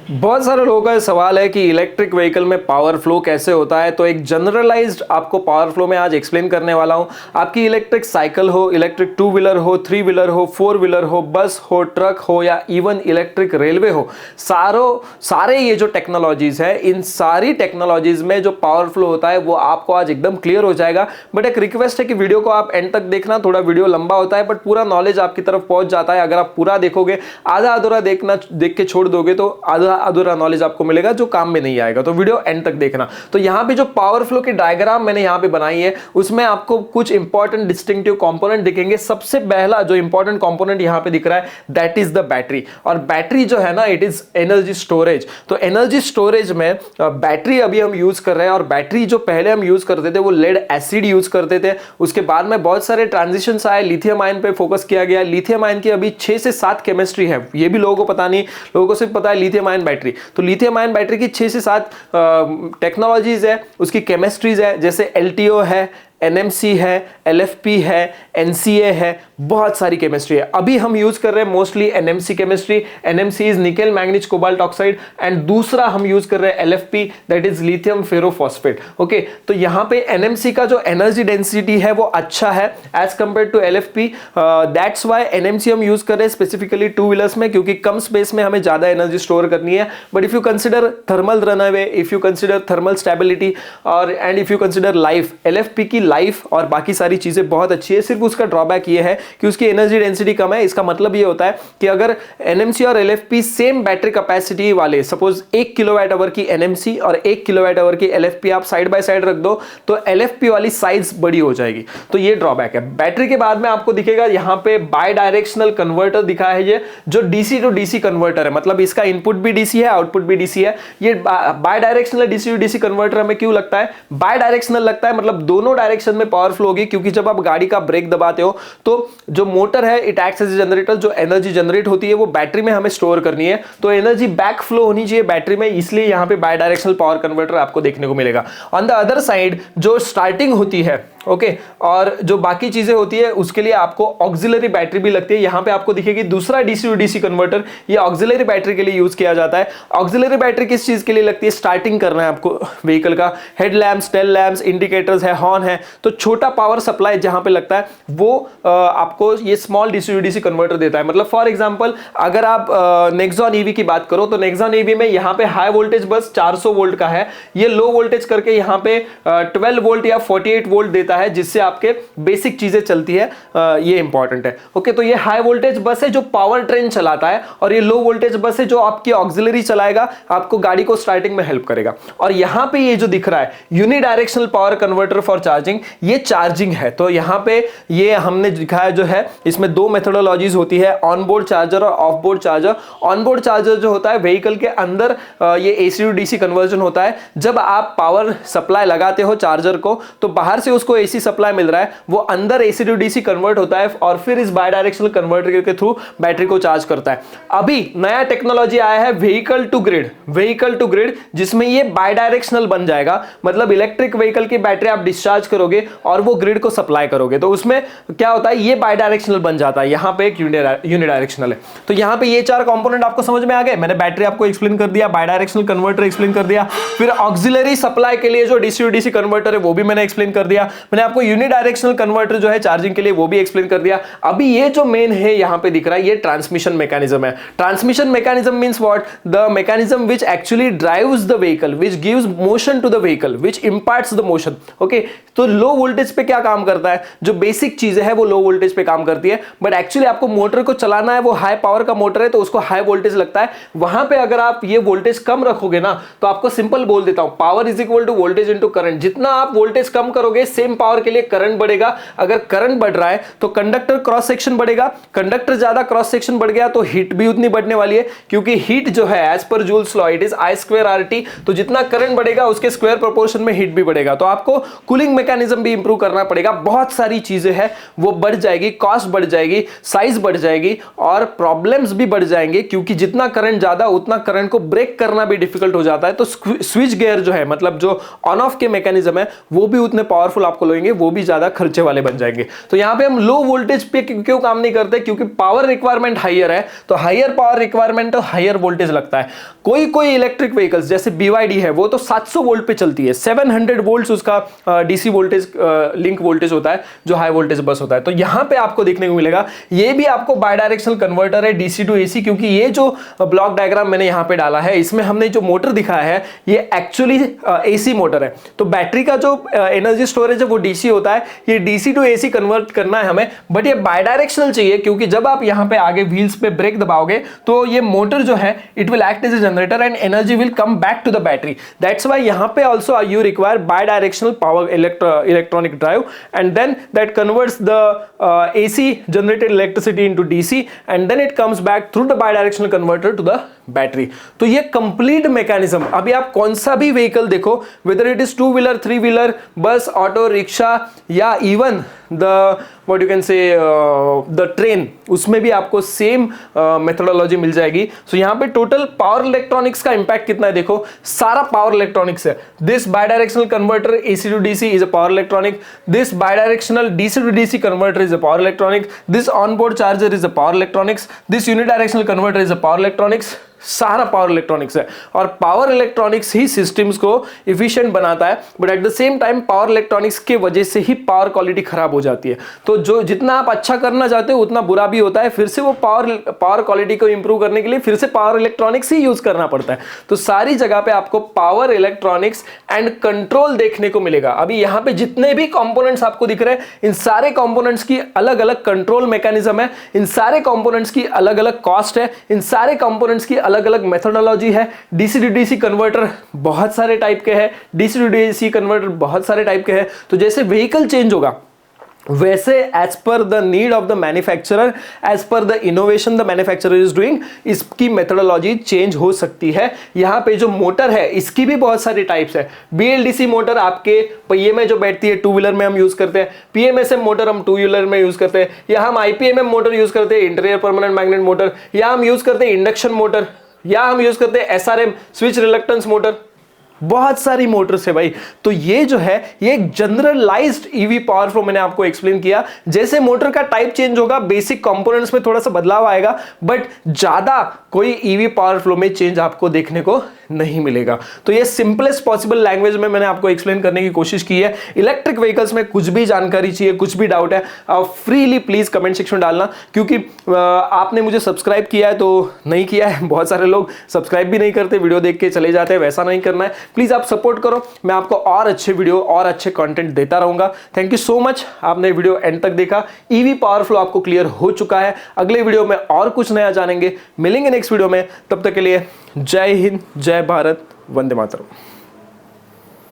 बहुत सारे लोगों का सवाल है कि इलेक्ट्रिक व्हीकल में पावर फ्लो कैसे होता है। तो एक जनरलाइज्ड आपको पावर फ्लो में आज एक्सप्लेन करने वाला हूं। आपकी इलेक्ट्रिक साइकिल हो, इलेक्ट्रिक टू व्हीलर हो, थ्री व्हीलर हो, फोर व्हीलर हो, बस हो, ट्रक हो या इवन इलेक्ट्रिक रेलवे हो, सारे ये जो टेक्नोलॉजीज है, इन सारी टेक्नोलॉजीज में जो पावर फ्लो होता है वो आपको आज एकदम क्लियर हो जाएगा। बट एक रिक्वेस्ट है कि वीडियो को आप एंड तक देखना। थोड़ा वीडियो लंबा होता है बट पूरा नॉलेज आपकी तरफ पहुंच जाता है अगर आप पूरा देखोगे। आधा अधूरा देख के छोड़ दोगे तो आधा अधूरा नॉलेज आपको मिलेगा जो काम में नहीं आएगा। तो वीडियो एंड तक देखना। तो यहां पे जो पावर फ्लो की डायग्राम मैंने यहां पे बनाई है उसमें आपको कुछ इंपॉर्टेंट डिस्टिंक्टिव कंपोनेंट दिखेंगे। सबसे पहला जो इंपॉर्टेंट कंपोनेंट यहां पे दिख रहा है दैट इज द बैटरी। और बैटरी जो है ना, इट इज एनर्जी स्टोरेज। तो एनर्जी स्टोरेज में बैटरी अभी हम यूज कर रहे हैं। और बैटरी जो पहले हम यूज करते थे वो लेड एसिड यूज करते थे। उसके बाद में बहुत सारे ट्रांजिशंस आए, लिथियम आयन पे फोकस किया गया। लिथियम आयन की अभी 6 से 7 केमिस्ट्री है, ये भी लोगों को पता नहीं, लोगों को सिर्फ पता है लिथियम आयन बैटरी। तो लिथियम आयन बैटरी की 6 से 7 टेक्नोलॉजीज है, उसकी केमिस्ट्रीज है, जैसे LTO है, NMC है, LFP है, NCA है, बहुत सारी केमिस्ट्री है। अभी हम यूज कर रहे हैं mostly NMC chemistry. NMC is nickel manganese cobalt oxide and दूसरा हम यूज कर रहे हैं LFP that is lithium ferrophosphate. Okay, तो यहां पे NMC का जो एनर्जी डेंसिटी है वो अच्छा है as compare to LFP। That's why NMC हम यूज कर रहे हैं स्पेसिफिकली टू व्हीलर्स में, क्योंकि कम स्पेस में हमें ज्यादा एनर्जी स्टोर करनी है। But if you consider thermal runaway, if you consider thermal stability और and if you consider life, LFP की लाइफ और बाकी सारी चीजें बहुत अच्छी है। सिर्फ उसका ड्रॉबैक ये है कि उसकी एनर्जी डेंसिटी कम है। इसका मतलब ये होता है कि अगर NMC और LFP सेम बैटरी कैपेसिटी वाले, सपोज 1 किलोवाट आवर की NMC और 1 किलोवाट आवर की LFP आप साइड बाय साइड रख दो तो LFP वाली साइज बड़ी हो जाएगी। तो ये ड्रॉबैक है। बैटरी के बाद में आपको दिखेगा यहां पे बाय डायरेक्शनल कन्वर्टर दिखा है, ये जो DC टू DC कन्वर्टर है। मतलब इसका इनपुट भी DC है, आउटपुट भी DC है। ये bidirectional DC to DC converter हमें क्यों लगता है बाय डायरेक्शनल लगता है? मतलब दोनों डायरेक्शन में पावर फ्लो होगी, क्योंकि जब आप गाड़ी का ब्रेक दबाते हो तो जो मोटर है it acts as a generator. जो एनर्जी जनरेट होती है वो बैटरी में हमें स्टोर करनी है, तो एनर्जी बैक फ्लो होनी चाहिए बैटरी में, इसलिए यहां पे बाय डायरेक्शनल पावर कन्वर्टर आपको देखने को मिलेगा। ऑन द अदर साइड जो स्टार्टिंग होती है, ओके, और जो बाकी चीजें होती है उसके लिए आपको ऑक्सिलरी बैटरी भी लगती है। यहां पे आपको दिखेगी दूसरा DC टू DC कन्वर्टर, ये ऑक्सिलरी बैटरी के लिए यूज किया जाता है। ऑक्सिलरी बैटरी किस चीज के लिए लगती है? स्टार्टिंग करना है आपको व्हीकल का, हेडलैम्प्स, टेल लैम्प्स, इंडिकेटर्स है, हॉर्न है, तो छोटा पावर सप्लाई जहां पे लगता है वो आपको ये small DC to DC converter देता है। मतलब फॉर एग्जांपल अगर आप नेक्सॉन EV की बात करो तो नेक्सॉन EV में यहां पे हाई वोल्टेज बस 400 वोल्ट का है, ये लो वोल्टेज करके यहां पे 12 वोल्ट या 48 वोल्ट देता है, जिससे आपके बेसिक चीजें चलती है। ये इंपॉर्टेंट है। ओके, तो ये हाई वोल्टेज बस है जो पावर ट्रेन चलाता है, और ये लो वोल्टेज बस है जो आपकी ऑक्सिलरी चलाएगा, आपको गाड़ी को स्टार्टिंग में हेल्प करेगा। और यहां पे ये जो दिख रहा है unidirectional power converter for charging, ये चार्जिंग है। तो यहां पे ये हमने दिखाया जो है, इसमें 2 मेथोडोलॉजीज होती है, ऑन बोर्ड चार्जर और of board charger. On board charger जो होता है व्हीकल के अंदर ये AC टू DC कन्वर्जन होता है। जब आप पावर सप्लाई लगाते हो चार्जर को तो बाहर से उसको AC सप्लाई मिल रहा है, वो अंदर AC टू DC कन्वर्ट होता है और फिर इस बाय डायरेक्शनल कन्वर्टर के थ्रू बैटरी को चार्ज करता है। अभी नया टेक्नोलॉजी आया है व्हीकल टू ग्रिड, जिसमें ये बाय डायरेक्शनल बन जाएगा। मतलब इलेक्ट्रिक व्हीकल की बैटरी आप डिस्चार्ज करोगे और वो ग्रिड को सप्लाई करोगे, तो उसमें क्या होता है, ये बाय डायरेक्शनल बन जाता है। यहां पे एक यूनिडायरेक्शनल है। तो यहां पे ये 4 कंपोनेंट आपको समझ में आ गए। मैंने बैटरी आपको एक्सप्लेन कर दिया, बाय डायरेक्शनल कन्वर्टर एक्सप्लेन कर दिया, फिर ऑक्सिलरी सप्लाई के लिए जो DC टू DC कन्वर्टर है वो भी मैंने एक्सप्लेन कर दिया। मैंने आपको यूनिडायरेक्शनल कन्वर्टर जो है चार्जिंग के लिए वो भी एक्सप्लेन कर दिया। अभी ये जो मेन है यहां पे दिख रहा है, ये ट्रांसमिशन मैकेनिज्म है। Transmission mechanism means what? The mechanism which actually drives the vehicle, which gives motion to the vehicle, which imparts the motion. Okay, तो लो वोल्टेज पे क्या काम करता है? जो बेसिक चीजें है वो लो वोल्टेज पे काम करती है, बट एक्चुअली आपको मोटर को चलाना है, वो हाई पावर का मोटर है तो उसको हाई वोल्टेज लगता है। वहां पे अगर आप ये वोल्टेज कम रखोगे ना, तो आपको सिंपल बोल देता हूं, power is equal to voltage into current. जितना आप वोल्टेज कम करोगे सेम पावर के लिए करंट बढ़ेगा। अगर करंट बढ़ रहा है तो कंडक्टर क्रॉस सेक्शन बढ़ेगा, कंडक्टर ज्यादा क्रॉस सेक्शन बढ़ गया तो हीट भी उतनी बढ़ने वाली है, क्योंकि हीट जो है as per joules law it is I²RT। तो जितना करंट बढ़ेगा उसके स्क्वायर प्रोपोर्शन में हीट भी बढ़ेगा। तो आपको कूलिंग मैकेनिज्म भी इंप्रूव करना पड़ेगा। बहुत सारी चीजें हैं वो बढ़ जाएगी, कॉस्ट बढ़ जाएगी, साइज बढ़ जाएगी और प्रॉब्लम्स भी बढ़ जाएंगे, क्योंकि जितना करंट ज्यादा उतना करंट को ब्रेक करना भी डिफिकल्ट हो जाता है। तो स्विच गियर जो है, मतलब जो ऑन ऑफ के मैकेनिज्म है, वो भी उतने पावरफुल आपको खोलेंगे वो भी ज्यादा खर्चे वाले बन जाएंगे। तो यहाँ पे हम लो वोल्टेज पे क्यों काम नहीं करते, क्योंकि पावर रिक्वायरमेंट हाइयर है, तो हाइयर पावर रिक्वायरमेंट तो हाइयर वोल्टेज लगता है। कोई कोई इलेक्ट्रिक व्हीकल्स जैसे BYD है वो तो 700 वोल्ट पे चलती है, 700 वोल्ट उसका DC वोल्टेज लिंक वोल्टेज होता है जो हाई वोल्टेज बस होता है। तो यहां पे आपको देखने को मिलेगा ये भी आपको बायडायरेक्शनल कन्वर्टर है DC टू AC, क्योंकि ये जो ब्लॉक डायग्राम मैंने यहां पे डाला है इसमें हमने जो मोटर दिखाया है ये एक्चुअली AC मोटर है। तो बैटरी का जो एनर्जी स्टोरेज है वो DC होता है, ये DC टू AC कन्वर्ट करना है हमें, बट ये बायडायरेक्शनल चाहिए, क्योंकि जब आप यहां पे आगे व्हील्स पे ब्रेक दबाओगे तो ये मोटर जो है it will act as a generator and energy will come back to the battery. That's why यहां पे also you require bidirectional power electronic drive, and then that converts the AC generated electricity into DC, and then it comes back through the bidirectional converter to the battery. तो ये complete mechanism, अभी आप कौन सा भी vehicle देखो, whether it is 2 wheeler 3 wheeler बस auto rickshaw या even the what you can say the train, उसमें भी आपको सेम मेथोडोलॉजी मिल जाएगी। सो यहाँ पे टोटल पावर इलेक्ट्रॉनिक्स का इंपैक्ट कितना है देखो, सारा पावर इलेक्ट्रॉनिक्स है। This bidirectional converter AC to DC is a power electronic, this bidirectional DC to DC converter is a power electronic, this onboard charger is a power electronics, this unidirectional converter is a power electronics. सारा power electronics है, और power electronics ही systems को efficient बनाता है, but at the same time power electronics के वजह से ही पावर क्वालिटी खराब हो जाती है। तो जो जितना आप अच्छा करना चाहते हो उतना बुरा भी होता है, फिर से वो पावर क्वालिटी को इंप्रूव करने के लिए फिर से पावर इलेक्ट्रॉनिक्स ही यूज करना पड़ता है। तो सारी जगह पे आपको पावर इलेक्ट्रॉनिक्स एंड कंट्रोल देखने को मिलेगा। अभी यहाँ पे जितने भी कंपोनेंट्स आपको दिख रहे हैं, इन सारे कंपोनेंट्स की अलग अलग कंट्रोल मैकेनिज्म है, इन सारे कंपोनेंट्स की अलग अलग कॉस्ट है, इन सारे कंपोनेंट्स की अलग अलग मेथोडोलॉजी है। DC टू DC कन्वर्टर बहुत सारे टाइप के हैं, DC टू DC कन्वर्टर बहुत सारे टाइप के हैं। तो जैसे व्हीकल चेंज होगा वैसे as per the need of the manufacturer, as per the innovation the manufacturer is doing, इसकी मेथोडोलॉजी चेंज हो सकती है। यहाँ पे जो मोटर है इसकी भी बहुत सारी टाइप्स है। BLDC मोटर आपके पहिए में जो बैठती है, 2 व्हीलर में हम यूज करते हैं, PMSM मोटर हम 2 व्हीलर में यूज करते हैं, या हम IPMM मोटर यूज करते हैं, इंटीरियर परमानेंट मैग्नेट मोटर, या हम यूज करते हैं इंडक्शन मोटर, या हम यूज करते हैं SRM स्विच रिलक्टेंस मोटर। बहुत सारी मोटर्स है भाई। तो ये जो है ये एक जनरलाइज्ड EV पावर फ्लो मैंने आपको एक्सप्लेन किया। जैसे मोटर का टाइप चेंज होगा, बेसिक कंपोनेंट्स में थोड़ा सा बदलाव आएगा, बट ज्यादा कोई EV पावर फ्लो में चेंज आपको देखने को नहीं मिलेगा। तो ये सिंपलेस्ट पॉसिबल लैंग्वेज में मैंने आपको एक्सप्लेन करने की कोशिश की है। इलेक्ट्रिक व्हीकल्स में कुछ भी जानकारी चाहिए, कुछ भी डाउट है, आप फ्रीली प्लीज कमेंट सेक्शन में डालना, क्योंकि आपने मुझे सब्सक्राइब किया है तो नहीं किया है, बहुत सारे लोग सब्सक्राइब भी नहीं करते, वीडियो देख के चले जाते हैं, वैसा नहीं करना है। प्लीज आप सपोर्ट करो, मैं आपको और अच्छे वीडियो और अच्छे कंटेंट देता रहूंगा। थैंक यू सो मच, आपने वीडियो एंड तक देखा। EV पावर फ्लो आपको क्लियर हो चुका है। अगले वीडियो में और कुछ नया जानेंगे, मिलेंगे नेक्स्ट वीडियो में। तब तक के लिए जय हिंद, जय भारत, वंदे मातरम।